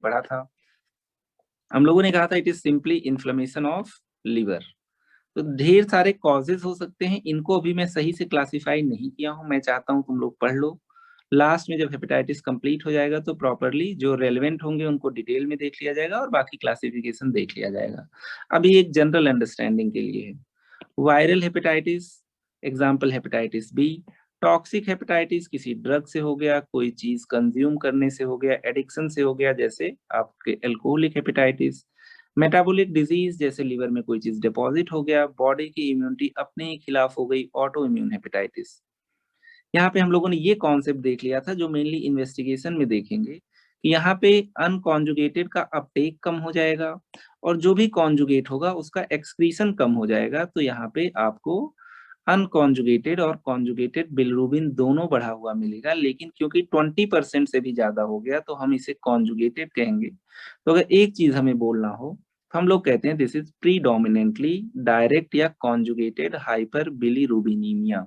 पढ़ा था। हम लोगों ने कहा था it is simply inflammation of liver. तो ढेर सारे कॉजेज हो सकते हैं, इनको अभी मैं सही से क्लासिफाई नहीं किया हूं, मैं चाहता हूं तुम लोग पढ़ लो। लास्ट में जब हेपेटाइटिस कंप्लीट हो जाएगा तो प्रॉपरली जो रेलेवेंट होंगे उनको डिटेल में देख लिया जाएगा और बाकी क्लासिफिकेशन देख लिया जाएगा। अभी एक जनरल अंडरस्टैंडिंग के लिए है। Viral hepatitis, example hepatitis B. Toxic hepatitis किसी ड्रग से हो गया, कोई चीज कंज्यूम करने से हो गया, एडिक्शन से हो गया, जैसे आपके एल्कोहलिक हेपेटाइटिस। मेटाबॉलिक डिजीज, जैसे लिवर में कोई चीज डिपॉजिट हो गया, बॉडी की इम्यूनिटी अपने ही खिलाफ हो गई, ऑटो इम्यून हेपेटाइटिस। यहाँ पे हम लोगों ने ये कॉन्सेप्ट देख लिया था जो मेनली इन्वेस्टिगेशन में देखेंगे कि यहाँ पे अनकॉन्जुगेटेड का अपटेक कम हो जाएगा और जो भी कॉन्जुगेट होगा उसका एक्सक्रीशन कम हो जाएगा। तो यहाँ पे आपको अनकॉन्जुगेटेड और कॉन्जुगेटेड बिलिरुबिन दोनों बढ़ा हुआ मिलेगा, लेकिन क्योंकि 20% से भी ज्यादा हो गया तो हम इसे कॉन्जुगेटेड कहेंगे। तो अगर एक चीज हमें बोलना हो तो हम लोग कहते हैं दिस इज प्रीडोमिनेंटली डायरेक्ट या कॉन्जुगेटेड हाइपर बिलिरुबिनीमिया,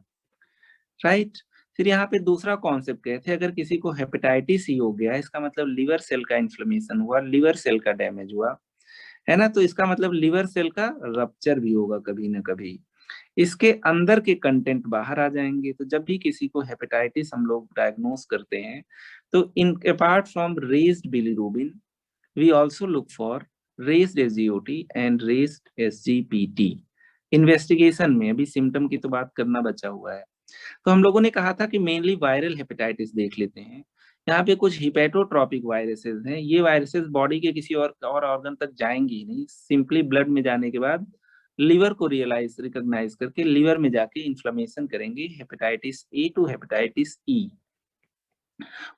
राइट। फिर यहाँ पे दूसरा कॉन्सेप्ट कहते हैं अगर किसी को हेपेटाइटिस ही हो गया, इसका मतलब लिवर सेल का इन्फ्लेमेशन हुआ, लिवर सेल का डैमेज हुआ, है ना, तो इसका मतलब लिवर सेल का रप्चर भी होगा कभी ना कभी, इसके अंदर के कंटेंट बाहर आ जाएंगे। तो जब भी किसी को हेपेटाइटिस हम लोग डायग्नोस करते हैं तो in apart from raised bilirubin we also look for raised SGOT and raised SGPT. Investigation में अभी सिम्टम की तो बात करना बचा हुआ है। तो हम लोगों ने कहा था कि मेनली वायरल हेपेटाइटिस देख लेते हैं। यहाँ पे कुछ हिपेटोट्रॉपिक वायरसेस हैं, ये वायरसेस बॉडी के किसी और ऑर्गन तक जाएंगी ही नहीं, सिंपली ब्लड में जाने के बाद लिवर को रिकॉग्नाइज करके लिवर में जाके इन्फ्लेमेशन करेंगे, hepatitis A to hepatitis E.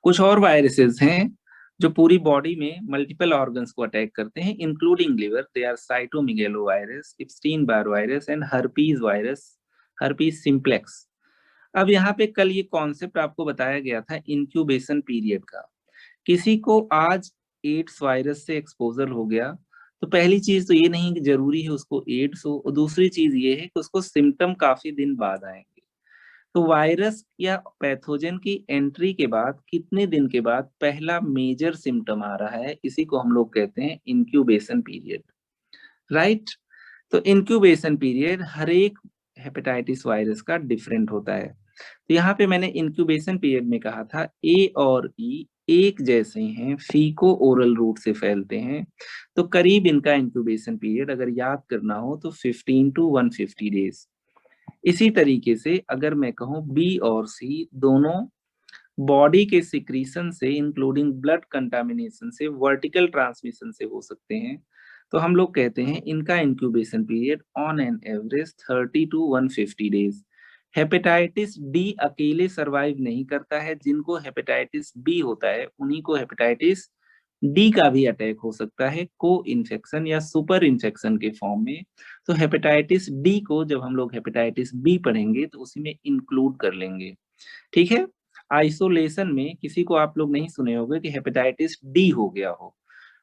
कुछ और वायरसेस हैं जो पूरी बॉडी में मल्टीपल ऑर्गन्स को अटैक करते हैं including liver, they are cytomegalo virus, Epstein Barr virus and herpes virus, herpes simplex. अब यहाँ पे कल ये कॉन्सेप्ट आपको बताया गया था इंक्यूबेशन पीरियड का। किसी को आज एड्स वायरस से एक्सपोजर हो गया तो पहली चीज तो ये नहीं कि जरूरी है उसको एड्स हो, और दूसरी चीज ये है कि उसको सिम्टम काफी दिन बाद आएंगे। तो वायरस या पैथोजन की एंट्री के बाद कितने दिन के बाद पहला मेजर सिम्टम आ रहा है, इसी को हम लोग कहते हैं इंक्यूबेशन पीरियड, राइट। तो इंक्यूबेशन पीरियड हर एक हेपेटाइटिस वायरस का डिफरेंट होता है। तो यहाँ पे मैंने इंक्यूबेशन पीरियड में कहा था ए और ई एक जैसे हैं, फीको ओरल रूट से फैलते हैं, तो करीब इनका इंक्यूबेशन पीरियड अगर याद करना हो तो 15 टू 150 डेज। इसी तरीके से अगर मैं कहूँ बी और सी दोनों बॉडी के सिक्रीशन से इंक्लूडिंग ब्लड कंटामिनेशन से वर्टिकल ट्रांसमिशन से हो सकते हैं, तो हम लोग कहते हैं इनका incubation period on an average 30 to 150 days. Hepatitis D अकेले सरवाइव नहीं करता है, जिनको हेपेटाइटिस बी होता है उन्हीं को हेपेटाइटिस डी का भी अटैक हो सकता है को इन्फेक्शन या सुपर इन्फेक्शन के फॉर्म में। तो हेपेटाइटिस डी को जब हम लोग हेपेटाइटिस बी पढ़ेंगे तो उसी में इंक्लूड कर लेंगे, ठीक है। आइसोलेशन में किसी को आप लोग नहीं सुने होंगे कि हेपेटाइटिस डी हो गया हो,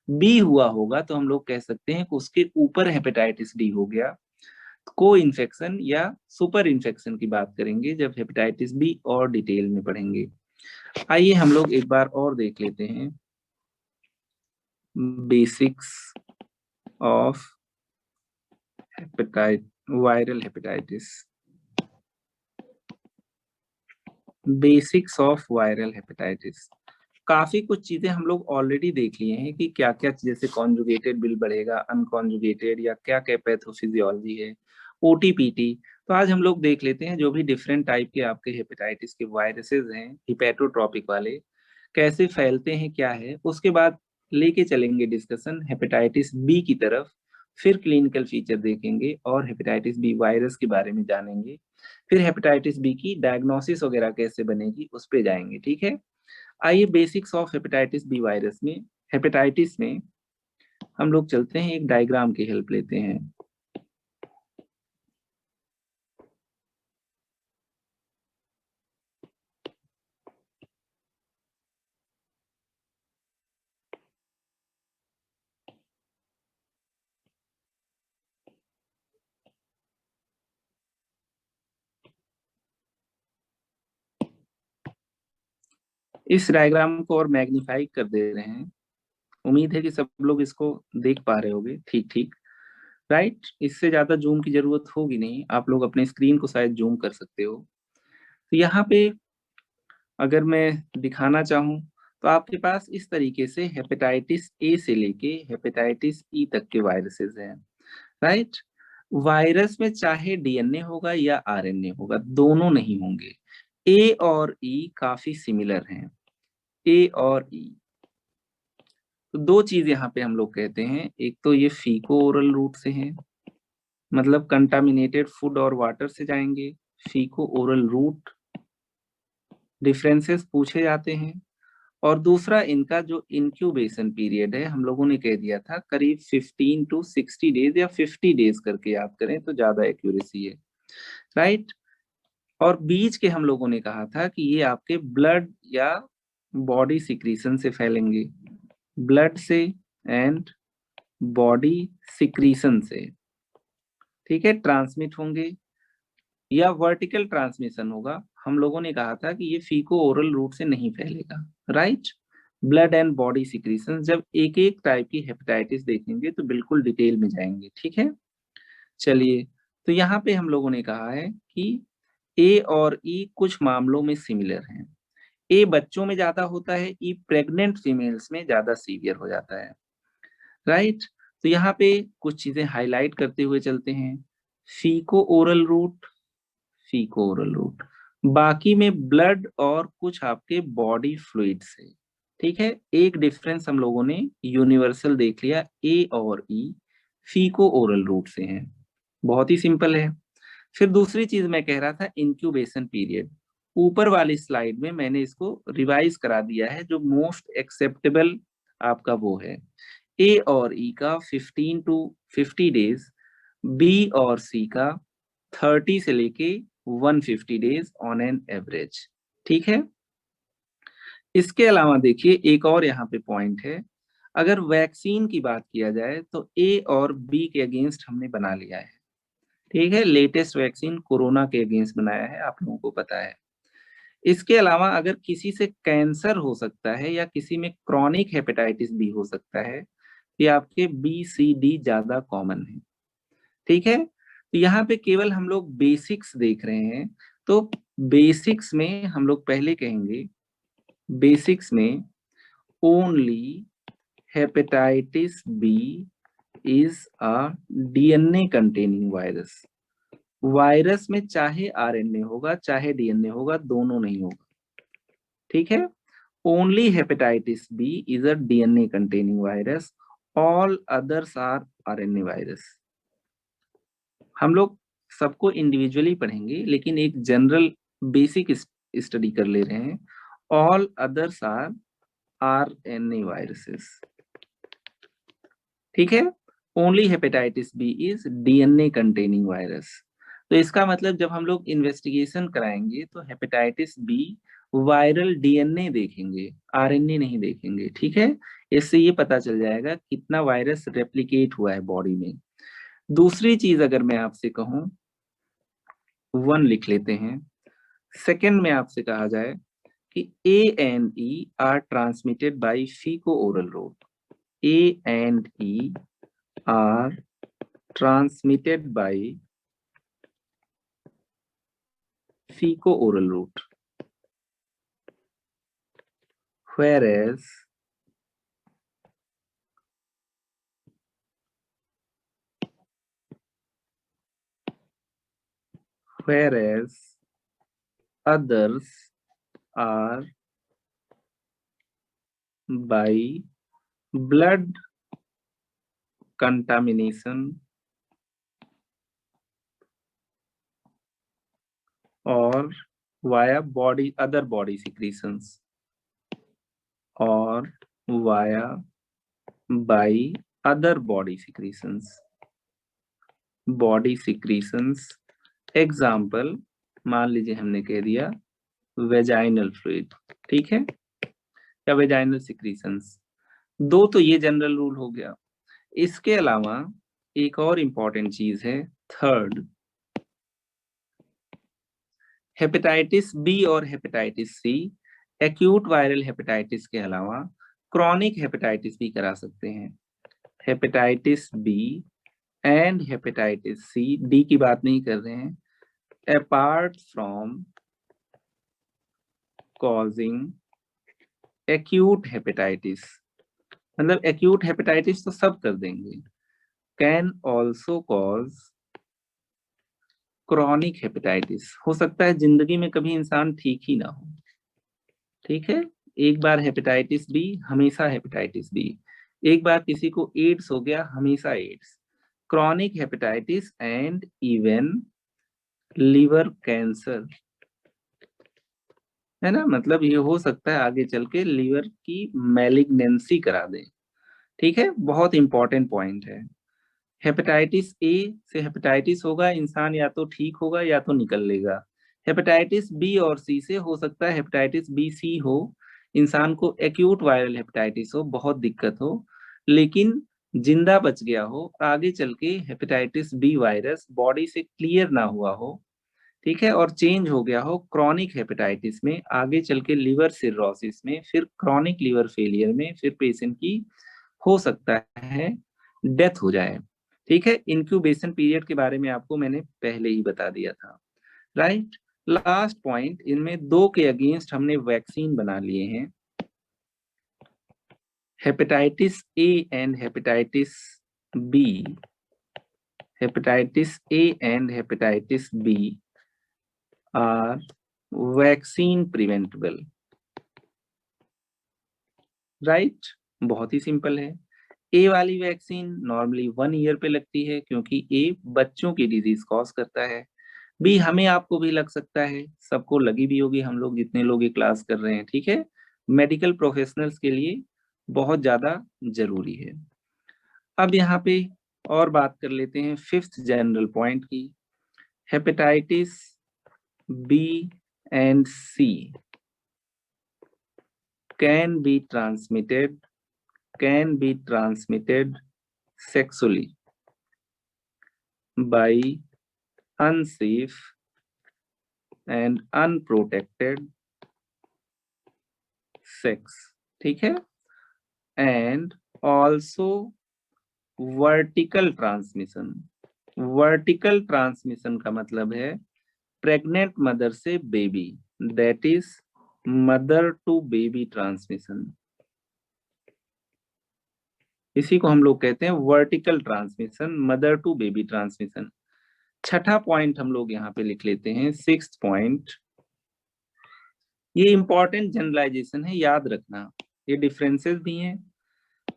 बी हुआ होगा तो हम लोग कह सकते हैं कि उसके ऊपर हेपेटाइटिस डी हो गया। को इन्फेक्शन या सुपर इन्फेक्शन की बात करेंगे जब हेपेटाइटिस बी और डिटेल में पढ़ेंगे। आइए हम लोग एक बार और देख लेते हैं basics of viral hepatitis. Basics of viral hepatitis, काफी कुछ चीजें हम लोग ऑलरेडी देख लिए हैं कि क्या क्या, जैसे कॉन्जुगेटेड बिल बढ़ेगा, अनकॉन्जुगेटेड, या क्या क्या पैथोफिजियोलॉजी है, ओटीपीटी। तो आज हम लोग देख लेते हैं जो भी डिफरेंट टाइप के आपके हेपेटाइटिस के वायरसेस हैं हिपेटोट्रॉपिक वाले, कैसे फैलते हैं क्या है, उसके बाद लेके चलेंगे डिस्कशन हेपेटाइटिस बी की तरफ, फिर क्लिनिकल फीचर देखेंगे और हेपेटाइटिस बी वायरस के बारे में जानेंगे, फिर हेपेटाइटिस बी की डायग्नोसिस वगैरह कैसे बनेगी उस पे जाएंगे, ठीक है। आइए basics of hepatitis B virus में, हेपेटाइटिस में हम लोग चलते हैं, एक डायग्राम की हेल्प लेते हैं। इस डायग्राम को और मैग्नीफाई कर दे रहे हैं, उम्मीद है कि सब लोग इसको देख पा रहे होंगे ठीक ठीक, राइट। इससे ज्यादा जूम की जरूरत होगी नहीं, आप लोग अपने स्क्रीन को शायद जूम कर सकते हो। तो यहाँ पे अगर मैं दिखाना चाहूँ तो आपके पास इस तरीके से हेपेटाइटिस ए से लेके हेपेटाइटिस ई तक के वायरसेस हैं, राइट। वायरस में चाहे डीएनए होगा या आरएनए होगा, दोनों नहीं होंगे। ए और ई काफी सिमिलर हैं, ए और ई। तो दो चीज यहाँ पे हम लोग कहते हैं, एक तो ये फीको ओरल रूट से हैं, मतलब कंटामिनेटेड फूड और वाटर से जाएंगे, फीको ओरल रूट डिफरेंसेस पूछे जाते हैं। और दूसरा इनका जो इंक्यूबेशन पीरियड है, हम लोगों ने कह दिया था करीब 15 टू 60 डेज या 50 डेज करके याद करें तो ज्यादा एक्यूरेसी है, राइट। और बीच के हम लोगों ने कहा था कि ये आपके ब्लड या बॉडी सिक्रीशन से फैलेंगे, ब्लड से एंड बॉडी सिक्रीशन से, ठीक है, ट्रांसमिट होंगे या वर्टिकल ट्रांसमिशन होगा। हम लोगों ने कहा था कि ये फीको ओरल रूट से नहीं फैलेगा, right. Blood and body secretion, जब एक एक टाइप की हेपेटाइटिस देखेंगे तो बिल्कुल डिटेल में जाएंगे, ठीक है। चलिए, तो यहाँ पे हम लोगों ने कहा है कि ए और ई कुछ मामलों में सिमिलर हैं। ए बच्चों में ज्यादा होता है, ई प्रेग्नेंट फीमेल्स में ज्यादा सीवियर हो जाता है, राइट। तो यहाँ पे कुछ चीजें हाईलाइट करते हुए चलते हैं। फीको ओरल रूट, फीको ओरल रूट, बाकी में ब्लड और कुछ आपके बॉडी फ्लूइड से, ठीक है। एक डिफरेंस हम लोगों ने यूनिवर्सल देख लिया, ए और ई फीको ओरल रूट से हैं, बहुत ही सिंपल है। फिर दूसरी चीज मैं कह रहा था इंक्यूबेशन पीरियड, ऊपर वाली स्लाइड में मैंने इसको रिवाइज करा दिया है, जो मोस्ट एक्सेप्टेबल आपका वो है ए और ई का 15 टू 50 डेज, बी और सी का 30 से लेके 150 डेज ऑन एन एवरेज, ठीक है। इसके अलावा देखिए एक और यहाँ पे पॉइंट है, अगर वैक्सीन की बात किया जाए तो ए और बी के अगेंस्ट हमने बना लिया है, ठीक है। लेटेस्ट वैक्सीन कोरोना के अगेंस्ट बनाया है, आप लोगों को पता है। इसके अलावा अगर किसी से कैंसर हो सकता है या किसी में क्रॉनिक हेपेटाइटिस भी हो सकता है, ये आपके बी सी डी ज्यादा कॉमन है, ठीक है। तो यहाँ पे केवल हम लोग बेसिक्स देख रहे हैं। तो बेसिक्स में हम लोग पहले कहेंगे, बेसिक्स में only hepatitis B is a DNA containing virus. Virus में चाहे आरएनए होगा चाहे डीएनए होगा, दोनों नहीं होगा, ठीक है। Only hepatitis B is a DNA containing virus, all others are RNA virus. हम लोग सबको इंडिविजुअली पढ़ेंगे, लेकिन एक जनरल बेसिक स्टडी कर ले रहे हैं। All others are RNA viruses, ठीक है। Only hepatitis B is DNA containing virus. तो इसका मतलब जब हम लोग इन्वेस्टिगेशन कराएंगे तो हेपेटाइटिस बी वायरल डीएनए देखेंगे, आरएनए नहीं देखेंगे, ठीक है। इससे ये पता चल जाएगा कितना वायरस रेप्लिकेट हुआ है बॉडी में। दूसरी चीज अगर मैं आपसे कहूं, 1 लिख लेते हैं। सेकेंड में आपसे कहा जाए कि A and E are transmitted by faeco oral route, A and E are transmitted by feco-oral route, whereas others are by blood contamination or via body other body secretions or via by other body secretions। Example मान लीजिए हमने कह दिया vaginal fluid, ठीक है, या vaginal secretions. दो तो ये जनरल रूल हो गया। इसके अलावा एक और इंपॉर्टेंट चीज है, थर्ड, हेपेटाइटिस बी और hepatitis C, acute viral hepatitis के अलावा क्रॉनिक हेपेटाइटिस भी करा सकते हैं, hepatitis B and hepatitis C, D की बात नहीं कर रहे हैं, apart from causing acute hepatitis, मतलब एक्यूट हेपेटाइटिस तो सब कर देंगे, can also cause chronic hepatitis. हो सकता है जिंदगी में कभी इंसान ठीक ही ना हो, ठीक है, एक बार हेपेटाइटिस बी, हमेशा हेपेटाइटिस बी, एक बार किसी को एड्स हो गया, हमेशा AIDS, chronic hepatitis and even liver cancer, है ना, मतलब ये हो सकता है आगे चल के लीवर की मैलिग्नेंसी करा दे, ठीक है, बहुत इंपॉर्टेंट पॉइंट है। हेपेटाइटिस ए से हेपेटाइटिस होगा, इंसान या तो ठीक होगा या तो निकल लेगा। हेपेटाइटिस बी और सी से हो सकता है हेपेटाइटिस बी सी हो, इंसान को एक्यूट वायरल हेपेटाइटिस हो, बहुत दिक्कत हो, लेकिन जिंदा बच गया हो, आगे चल के हेपेटाइटिस बी वायरस बॉडी से क्लियर ना हुआ हो, ठीक है, और चेंज हो गया हो क्रॉनिक हेपेटाइटिस में, आगे चल के लिवर सिरोसिस में, फिर क्रॉनिक लिवर फेलियर में, फिर पेशेंट की हो सकता है डेथ हो जाए, ठीक है। इंक्यूबेशन पीरियड के बारे में आपको मैंने पहले ही बता दिया था, राइट। लास्ट पॉइंट, इनमें दो के अगेंस्ट हमने वैक्सीन बना लिए हैं, hepatitis A and hepatitis B, hepatitis A and hepatitis B are vaccine preventable, right, बहुत ही सिंपल है। ए वाली वैक्सीन नॉर्मली 1 ईयर पे लगती है, क्योंकि ए बच्चों की डिजीज कॉज करता है। बी हमें आपको भी लग सकता है, सबको लगी भी होगी, हम लोग जितने लोग ये क्लास कर रहे हैं, ठीक है, मेडिकल प्रोफेशनल्स के लिए बहुत ज्यादा जरूरी है। अब यहाँ पे और बात कर लेते हैं फिफ्थ जनरल पॉइंट की, hepatitis B and C can be transmitted sexually by unsafe and unprotected sex, ठीक है, and also वर्टिकल ट्रांसमिशन का मतलब है प्रेग्नेंट मदर से baby, that is mother to baby transmission, इसी को हम लोग कहते हैं vertical transmission, mother to baby transmission. छठा पॉइंट हम लोग यहाँ पे लिख लेते हैं, सिक्स्थ पॉइंट, ये इंपॉर्टेंट जनरलाइजेशन है, याद रखना, ये डिफरेंसेस भी हैं।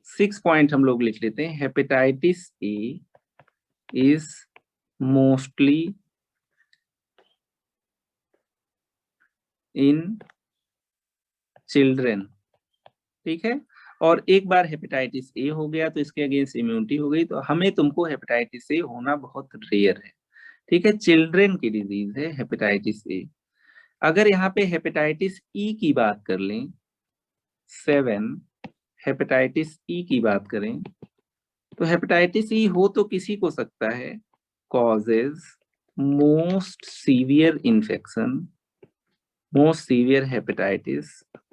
6 पॉइंट हम लोग लिख लेते हैं, hepatitis A is mostly in children, ठीक है, और एक बार हेपेटाइटिस ए हो गया तो इसके अगेंस्ट इम्यूनिटी हो गई, तो हमें तुमको हेपेटाइटिस ए होना बहुत रेयर है, ठीक है, चिल्ड्रेन की डिजीज है हेपेटाइटिस ए। अगर यहाँ पे हेपेटाइटिस ई की बात कर लें, 7, हेपेटाइटिस ई की बात करें, तो हेपेटाइटिस ई हो तो किसी को सकता है, causes most severe infection, most severe hepatitis,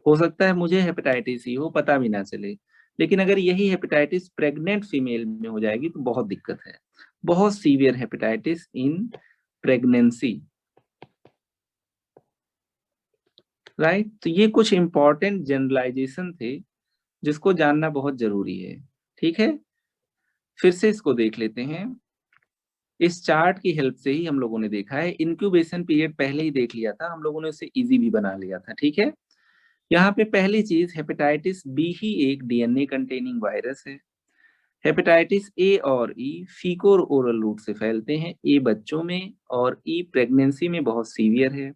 हो सकता है मुझे हेपेटाइटिस ई हो पता भी ना चले, लेकिन अगर यही हेपेटाइटिस प्रेग्नेंट फीमेल में हो जाएगी तो बहुत दिक्कत है, बहुत severe hepatitis in pregnancy, right. तो ये कुछ इंपॉर्टेंट जनरलाइजेशन थे जिसको जानना बहुत जरूरी है, ठीक है। फिर से इसको देख लेते हैं, इस चार्ट की हेल्प से ही हम लोगों ने देखा है, इंक्यूबेशन पीरियड पहले ही देख लिया था हम लोगों ने, उसे इजी भी बना लिया था, ठीक है। यहाँ पे पहली चीज, हेपेटाइटिस बी ही एक डीएनए कंटेनिंग वायरस है, हेपेटाइटिस ए और ई फीको ओरल रूट से फैलते हैं, ए बच्चों में और ई प्रेगनेंसी में बहुत सीवियर है,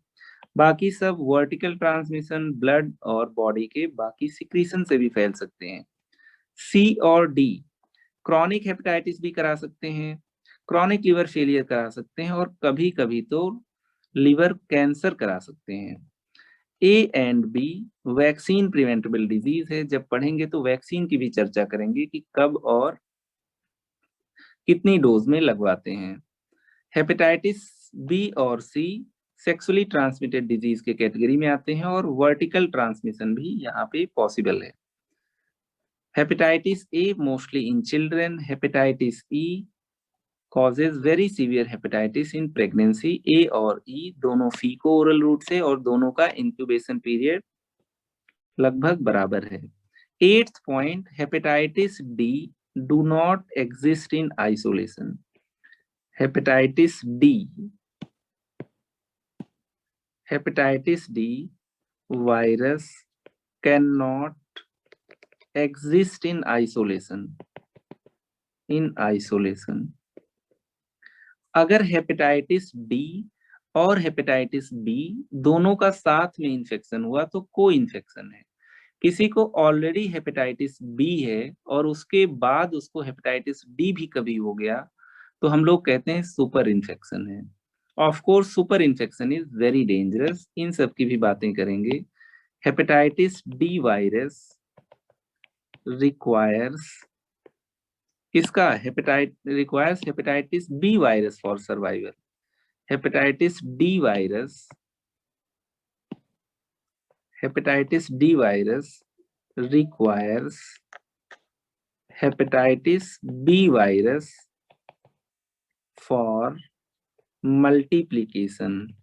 बाकी सब वर्टिकल ट्रांसमिशन ब्लड और बॉडी के बाकी सिक्रीशन से भी फैल सकते हैं। सी और डी क्रॉनिक हेपेटाइटिस भी करा सकते हैं, क्रॉनिक लिवर फेलियर करा सकते हैं, और कभी कभी तो लिवर कैंसर करा सकते हैं। A and B vaccine preventable disease है, जब पढ़ेंगे तो वैक्सीन की भी चर्चा करेंगे कि कब और कितनी डोज में लगवाते हैं। हेपेटाइटिस बी और सी सेक्सुअली ट्रांसमिटेड डिजीज के कैटेगरी में आते हैं, और वर्टिकल ट्रांसमिशन भी यहाँ पे पॉसिबल है, Hepatitis A mostly in children. Hepatitis E causes very severe hepatitis in pregnancy. A और E दोनों फीको ओरल रूट से और दोनों का इंक्यूबेशन पीरियड लगभग बराबर है. 8th point, hepatitis D do not exist in isolation. Hepatitis D virus cannot exist in isolation. अगर हेपेटाइटिस डी और हेपेटाइटिस बी दोनों का साथ में इन्फेक्शन हुआ तो को इन्फेक्शन है. किसी को ऑलरेडी हेपेटाइटिस बी है और उसके बाद उसको हेपेटाइटिस डी भी कभी हो गया तो हम लोग कहते हैं सुपर इन्फेक्शन है. Of course super infection is very dangerous. इन सब की भी बातें करेंगे. हेपेटाइटिस डी वायरस रिक्वायर्स किसका requires hepatitis B virus for survival. Hepatitis D virus requires hepatitis B virus for multiplication.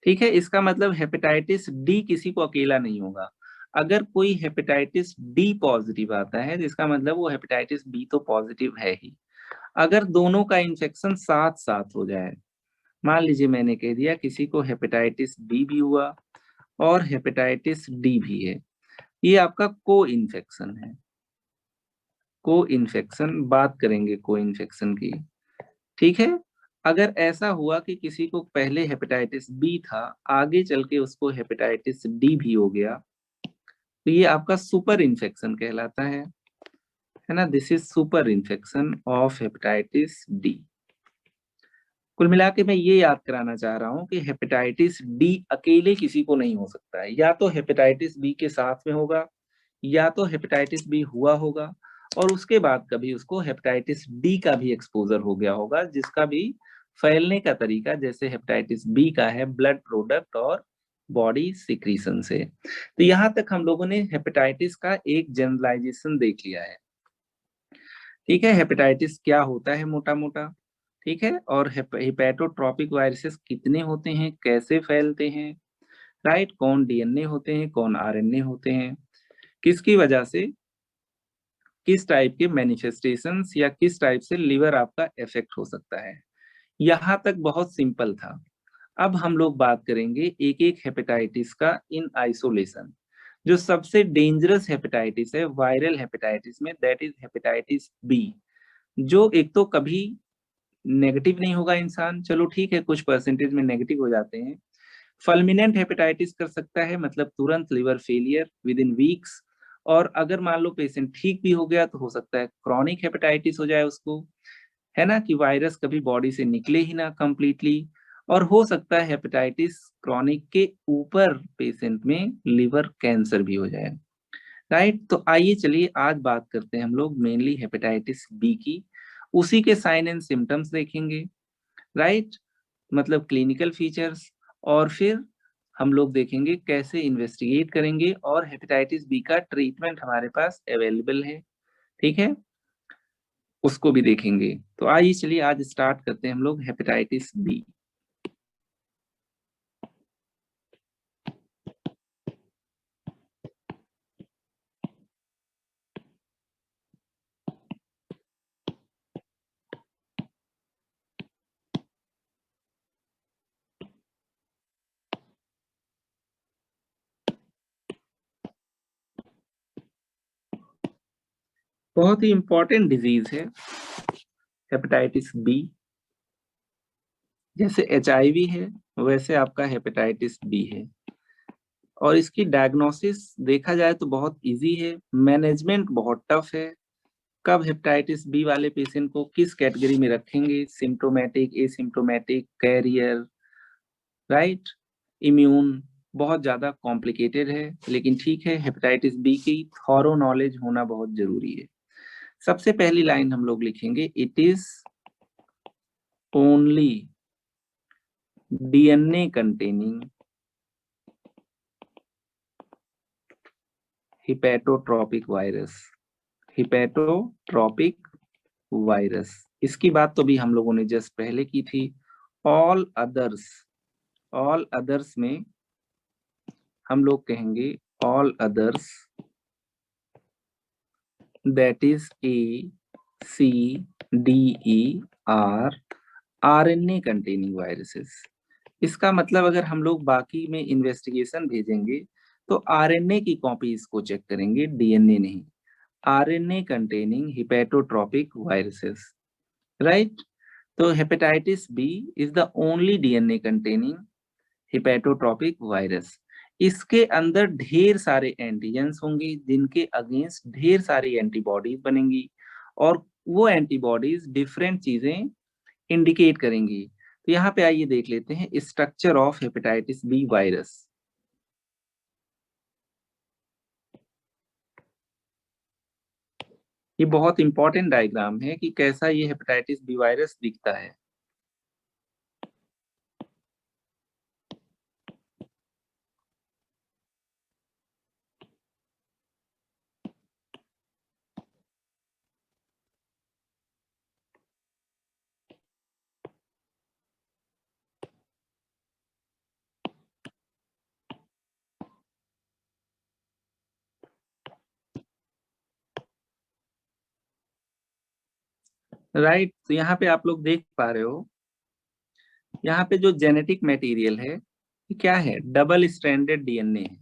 ठीक है, इसका मतलब हेपेटाइटिस डी किसी को अकेला नहीं होगा. अगर कोई हेपेटाइटिस डी पॉजिटिव आता है तो इसका मतलब वो हेपेटाइटिस बी तो पॉजिटिव है ही. अगर दोनों का इन्फेक्शन साथ साथ हो जाए, मान लीजिए मैंने कह दिया किसी को हेपेटाइटिस बी भी हुआ और हेपेटाइटिस डी भी है, ये आपका को इन्फेक्शन है. को इन्फेक्शन बात करेंगे को इन्फेक्शन की. ठीक है, अगर ऐसा हुआ कि किसी को पहले हेपेटाइटिस बी था, आगे चल के उसको हेपेटाइटिस डी भी हो गया, तो ये आपका सुपर इन्फेक्शन कहलाता है ना. This is super infection of hepatitis D. कुल मिला के मैं ये याद कराना चाह रहा हूँ कि हेपेटाइटिस डी अकेले किसी को नहीं हो सकता है. या तो हेपेटाइटिस बी के साथ में होगा या तो हेपेटाइटिस बी हुआ होगा और उसके बाद कभी उसको हेपेटाइटिस डी का भी एक्सपोजर हो गया होगा, जिसका भी फैलने का तरीका जैसे हेपेटाइटिस बी का है ब्लड प्रोडक्ट और बॉडी सिक्रीशन से. तो यहाँ तक हम लोगों ने हेपेटाइटिस का एक जनरलाइजेशन देख लिया है. ठीक है, हेपेटाइटिस क्या होता है मोटा मोटा. ठीक है, और हेपेटोट्रॉपिक वायरसेस कितने होते हैं, कैसे फैलते हैं, राइट, कौन डीएनए होते हैं, कौन आरएनए होते हैं, किसकी वजह से किस टाइप के मैनिफेस्टेशंस या किस टाइप से लिवर आपका इफेक्ट हो सकता है. यहाँ तक बहुत सिंपल था. अब हम लोग बात करेंगे एक एक हेपेटाइटिस का इन आइसोलेशन. जो सबसे डेंजरस हेपेटाइटिस है वायरल हेपेटाइटिस में, दैट इज हेपेटाइटिस बी, जो एक तो कभी नेगेटिव नहीं होगा इंसान, चलो ठीक है कुछ परसेंटेज में नेगेटिव हो जाते हैं. फल्मिनेंट हेपेटाइटिस कर सकता है, मतलब तुरंत liver failure with in weeks. और अगर मान लो पेशेंट ठीक भी हो गया तो हो सकता है क्रॉनिक हेपेटाइटिस हो जाए उसको, है ना, कि वायरस कभी बॉडी से निकले ही ना कंप्लीटली. और हो सकता है हेपेटाइटिस क्रॉनिक के ऊपर पेशेंट में लिवर कैंसर भी हो जाए. राइट, तो आइए चलिए आज बात करते हैं हम लोग मेनली हेपेटाइटिस बी की. उसी के साइन एंड सिम्टम्स देखेंगे, राइट, मतलब क्लिनिकल फीचर्स. और फिर हम लोग देखेंगे कैसे इन्वेस्टिगेट करेंगे और हेपेटाइटिस बी का ट्रीटमेंट हमारे पास अवेलेबल है. ठीक है, उसको भी देखेंगे. तो आइए चलिए आज स्टार्ट करते हैं हम लोग हेपेटाइटिस बी. बहुत ही इंपॉर्टेंट डिजीज है हेपेटाइटिस बी. जैसे एचआईवी है वैसे आपका हेपेटाइटिस बी है. और इसकी डायग्नोसिस देखा जाए तो बहुत इजी है, मैनेजमेंट बहुत टफ है. कब हेपेटाइटिस बी वाले पेशेंट को किस कैटेगरी में रखेंगे, symptomatic, asymptomatic, carrier, right, immune, बहुत ज्यादा कॉम्प्लिकेटेड है. लेकिन ठीक है, हेपेटाइटिस बी की थॉरो नॉलेज होना बहुत जरूरी है. सबसे पहली लाइन हम लोग लिखेंगे, it is only DNA containing hepatotropic virus, hepatotropic virus. इसकी बात तो भी हम लोगों ने जस्ट पहले की थी। ऑल अदर्स, ऑल अदर्स में हम लोग कहेंगे all others, that is A C D E are, RNA containing viruses. इसका मतलब अगर हम लोग बाकी में इन्वेस्टिगेशन भेजेंगे तो आरएनए की कॉपीज को चेक करेंगे, डीएनए नहीं। RNA containing hepatotropic viruses, right. तो hepatitis B is the only DNA containing hepatotropic virus. इसके अंदर ढेर सारे एंटीजेंस होंगे जिनके अगेंस्ट ढेर सारी एंटीबॉडीज बनेंगी, और वो एंटीबॉडीज डिफरेंट चीजें इंडिकेट करेंगी। तो यहाँ पे आइए देख लेते हैं structure of hepatitis B virus. ये बहुत इंपॉर्टेंट डायग्राम है कि कैसा ये हेपेटाइटिस बी वायरस दिखता है। राइट, तो यहाँ पे आप लोग देख पा रहे हो, यहाँ पे जो जेनेटिक मटेरियल है ये क्या है, डबल स्ट्रैंडेड डीएनए है।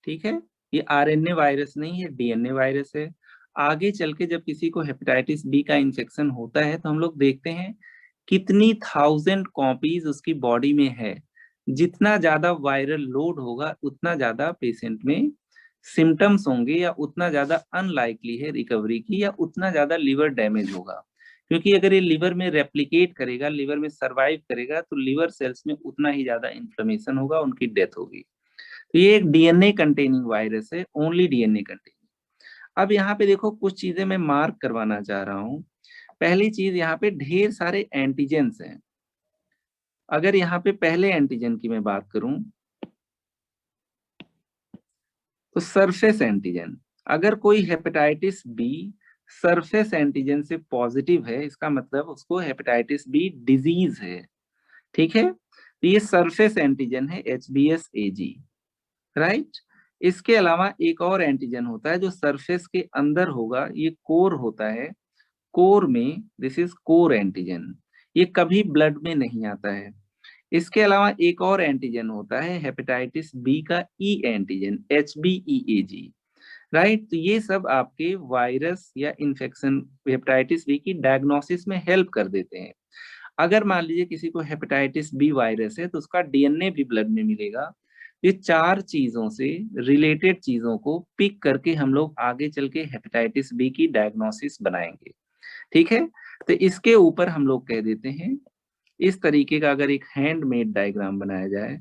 ठीक है, ये आरएनए वायरस नहीं है, डीएनए वायरस है। आगे चल के जब किसी को हेपेटाइटिस बी का इन्फेक्शन होता है तो हम लोग देखते हैं कितनी 1000 कॉपीज उसकी बॉडी में है। जितना ज्यादा वायरल लोड होगा उतना ज्यादा पेशेंट में सिम्टम्स होंगे, या उतना ज्यादा अनलाइकली है रिकवरी की, या उतना ज्यादा लिवर डैमेज होगा। क्योंकि अगर ये लिवर में रेप्लिकेट करेगा, लिवर में सरवाइव करेगा, तो लिवर सेल्स में उतना ही ज्यादा इन्फ्लेमेशन होगा, उनकी डेथ होगी। तो ये एक डीएनए कंटेनिंग वायरस है, ओनली डीएनए कंटेनिंग। अब यहाँ पे देखो कुछ चीजें मैं मार्क करवाना चाह रहा हूँ। पहली चीज, यहाँ पे ढेर सारे एंटीजेंस हैं। अगर यहाँ पे पहले एंटीजन की मैं बात करूं तो सरफेस एंटीजन, अगर कोई हेपेटाइटिस बी सरफेस एंटीजन से पॉजिटिव है, इसका मतलब उसको हेपेटाइटिस बी डिजीज है। ठीक है, तो ये सरफेस एंटीजन है HBsAg, राइट। इसके अलावा एक और एंटीजन होता है जो सरफेस के अंदर होगा, ये कोर होता है। कोर में दिस इज कोर एंटीजन, ये कभी ब्लड में नहीं आता है। इसके अलावा एक और एंटीजन होता है हेपेटाइटिस बी का ई एंटीजन, HBeAg, राइट। तो ये सब आपके वायरस या इंफेक्शन हेपेटाइटिस बी की डायग्नोसिस में हेल्प कर देते हैं। अगर मान लीजिए किसी को हेपेटाइटिस बी वायरस है तो उसका डीएनए भी ब्लड में मिलेगा। ये चार चीजों से रिलेटेड चीजों को पिक करके हम लोग आगे चल के हेपेटाइटिस बी की डायग्नोसिस बनाएंगे। ठीक है, तो इसके ऊपर हम लोग कह देते हैं, इस तरीके का अगर एक हैंडमेड डायग्राम बनाया जाए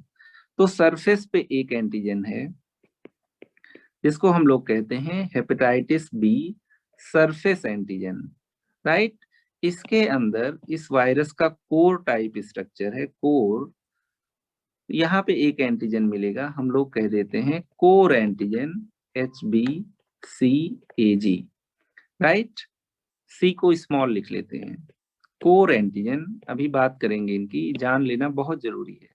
तो सरफेस पे एक एंटीजन है जिसको हम लोग कहते हैं hepatitis B surface antigen, right. इसके अंदर इस वायरस का कोर टाइप स्ट्रक्चर है, कोर। यहाँ पे एक एंटीजन मिलेगा, हम लोग कह देते हैं कोर एंटीजन HBcAg, राइट। सी को स्मॉल लिख लेते हैं। कोर एंटीजन, अभी बात करेंगे इनकी, जान लेना बहुत जरूरी है।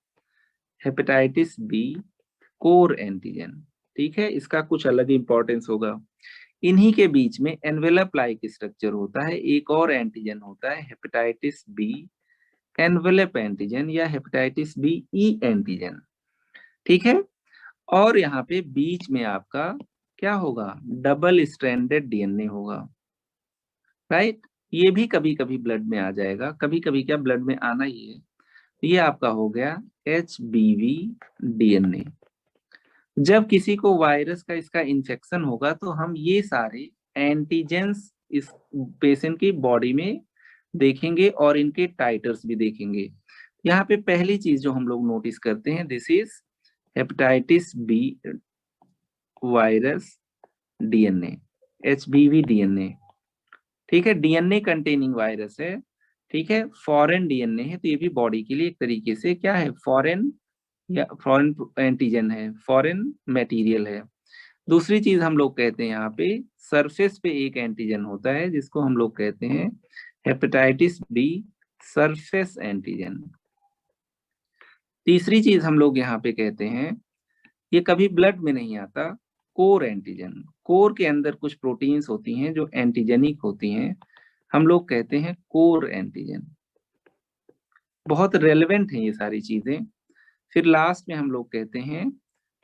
हेपेटाइटिस बी कोर एंटीजन, ठीक है, इसका कुछ अलग इंपॉर्टेंस होगा। इन्हीं के बीच में एनवेलप लाइक स्ट्रक्चर होता है, एक और एंटीजन होता है हेपेटाइटिस बी एनवेलप एंटीजन या हेपेटाइटिस बी ई एंटीजन। ठीक है, और यहाँ पे बीच में आपका क्या होगा, डबल स्ट्रैंडेड डीएनए होगा, राइट। ये भी कभी कभी ब्लड में आ जाएगा, कभी कभी क्या ब्लड में आना ही है। ये आपका हो गया HBV डीएनए। जब किसी को वायरस का इसका इन्फेक्शन होगा तो हम ये सारे एंटीजेंस इस पेशेंट की बॉडी में देखेंगे और इनके टाइटर्स भी देखेंगे। यहाँ पे पहली चीज जो हम लोग नोटिस करते हैं, this is hepatitis B virus DNA, HBV DNA. ठीक है, डीएनए कंटेनिंग वायरस है। ठीक है, फॉरेन डीएनए है, तो ये भी बॉडी के लिए एक तरीके से क्या है, फॉरेन या फॉरेन एंटीजन है, फॉरेन मटेरियल है। दूसरी चीज हम लोग कहते हैं यहाँ पे सरफेस पे एक एंटीजन होता है जिसको हम लोग कहते हैं हेपेटाइटिस बी सरफेस एंटीजन। तीसरी चीज हम लोग यहाँ पे कहते हैं, ये कभी ब्लड में नहीं आता, कोर एंटीजन। कोर के अंदर कुछ प्रोटीन्स होती हैं जो एंटीजेनिक होती हैं, हम लोग कहते हैं कोर एंटीजन। बहुत रेलेवेंट है ये सारी चीजें। फिर लास्ट में हम लोग कहते हैं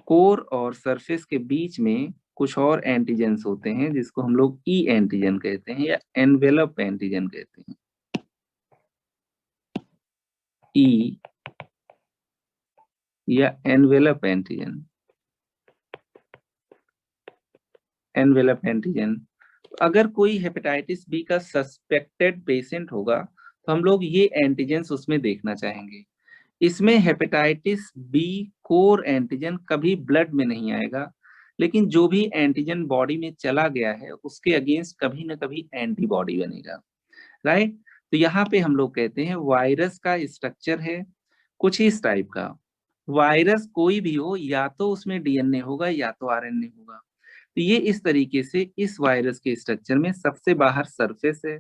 कोर और सरफेस के बीच में कुछ और एंटीजेंस होते हैं जिसको हम लोग ई एंटीजन कहते हैं या एनवेलप एंटीजन कहते हैं। ई या एनवेलप एंटीजन, एनवेलप एंटीजन। अगर कोई हेपेटाइटिस बी का सस्पेक्टेड पेशेंट होगा तो हम लोग ये एंटीजेंस उसमें देखना चाहेंगे। इसमें हेपेटाइटिस बी कोर एंटीजन कभी ब्लड में नहीं आएगा, लेकिन जो भी एंटीजन बॉडी में चला गया है उसके अगेंस्ट कभी ना कभी एंटीबॉडी बनेगा, राइट। तो यहाँ पे हम लोग कहते हैं वायरस का स्ट्रक्चर है कुछ इस टाइप का। वायरस कोई भी हो, या तो उसमें डीएनए होगा या तो आरएनए होगा। तो ये इस तरीके से इस वायरस के स्ट्रक्चर में सबसे बाहर सरफेस है,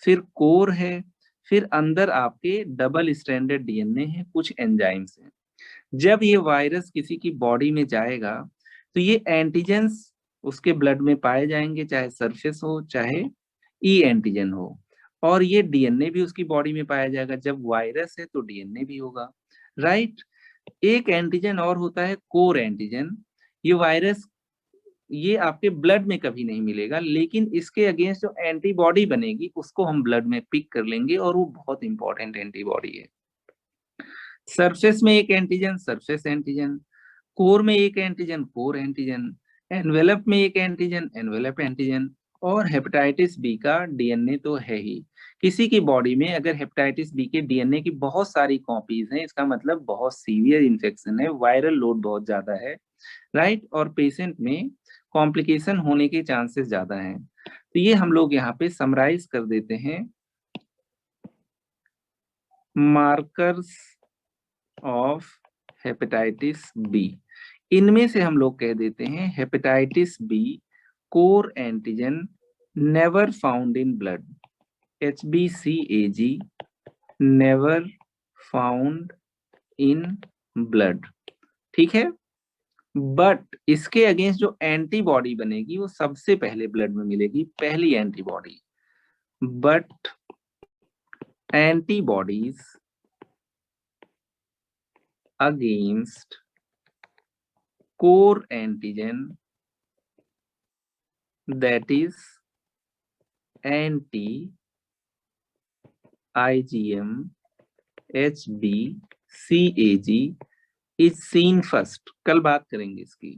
फिर कोर है, फिर अंदर आपके डबल स्ट्रैंडेड डीएनए है, कुछ एंजाइम्स हैं। जब ये वायरस किसी की बॉडी में जाएगा तो ये एंटीजेंस उसके ब्लड में पाए जाएंगे, चाहे सरफेस हो चाहे ई एंटीजन हो। और ये डीएनए भी उसकी बॉडी में पाया जाएगा, जब वायरस है तो डीएनए भी होगा, राइट। एक एंटीजन और होता है कोर एंटीजन। ये वायरस ये आपके ब्लड में कभी नहीं मिलेगा, लेकिन इसके अगेंस्ट जो एंटीबॉडी बनेगी उसको हम ब्लड में पिक कर लेंगे और वो बहुत इंपॉर्टेंट एंटीबॉडी है। सरफेस में एक एंटीजन सरफेस एंटीजन, कोर में एक एंटीजन कोर एंटीजन, एनवेलप में एक एंटीजन एनवेलप एंटीजन। और हेपेटाइटिस बी का डीएनए तो है ही। किसी की बॉडी में अगर हेपेटाइटिस बी के डीएनए की बहुत सारी कॉपीज हैं, इसका मतलब बहुत सीवियर इन्फेक्शन है, वायरल लोड बहुत ज्यादा है, राइट। और पेशेंट में कॉम्प्लिकेशन होने के चांसेस ज्यादा हैं। तो ये हम लोग यहाँ पे समराइज कर देते हैं मार्कर्स ऑफ हेपेटाइटिस बी। इनमें से हम लोग कह देते हैं hepatitis B core antigen never found in blood, HBCAG never found in blood, ठीक है। बट इसके अगेंस्ट जो एंटीबॉडी बनेगी वो सबसे पहले ब्लड में मिलेगी, पहली antibody. But antibodies against core antigen that is anti IgM HBCAG is seen first। कल बात करेंगे इसकी।